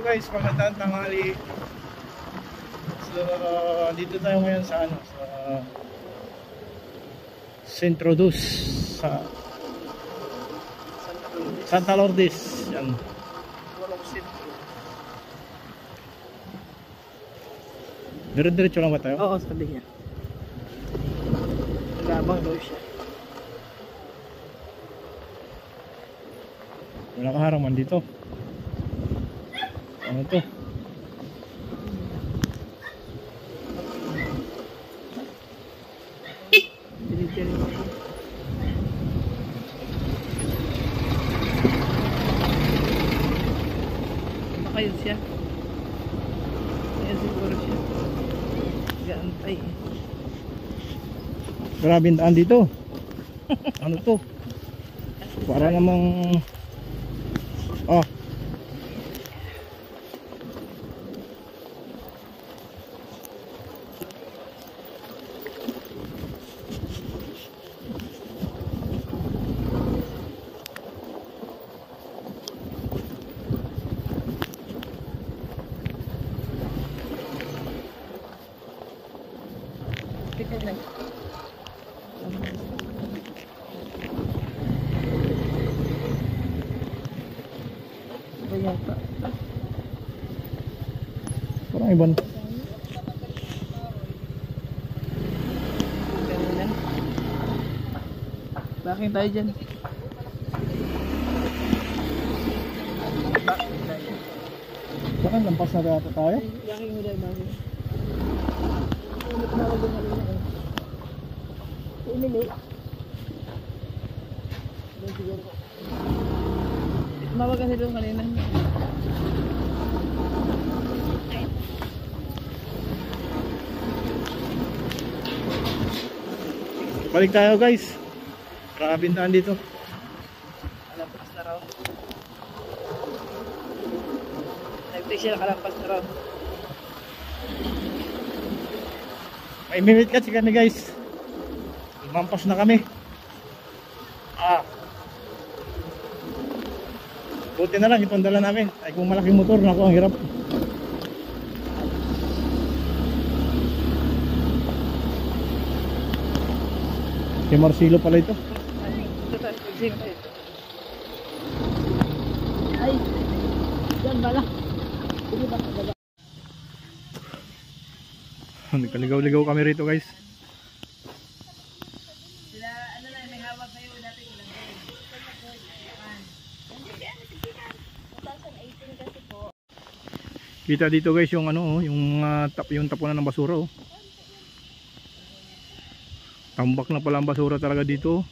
guys, magandang tanghali. So, dito tayo ngayon sa ano, sa Centro Dos sa Santa Lourdes. Yan. Dire-diretso lang ba tayo? Oo, sabi niya. Labang daw siya. Wala kaharangan dito. Ano to? Dili-dili mo. Baka yun siya. Ayan siguro siya. Gaantay eh. Grabe ang daan dito. Ano to? Para namang Tingnan lang. Bayata. parang ibang Ganun. Bakit tayo dyan? saan lampas na kaya tayo? Bakit mo dahil bakit? Ano tumawag yung halina eh? Umili. Tumawag kasi doon kanina. Balik tayo guys. Grabe ang daan dito. Kalampas na raw. Nag-take siya nakalampas na raw. May minute kasi kami guys. Lumampas na kami. Buti na lang itong dala namin. Ay kung malaking motor, naku ang hirap. Si Marcelo pala ito. Ay, dyan bala. Sige ba? Nagkaligaw-ligaw kami rito guys. Sila, ano na, may hawak sa'yo dati ilang Kita dito guys yung ano, yung yung tapunan ng basura oh. Tambak na pala ang basura talaga dito.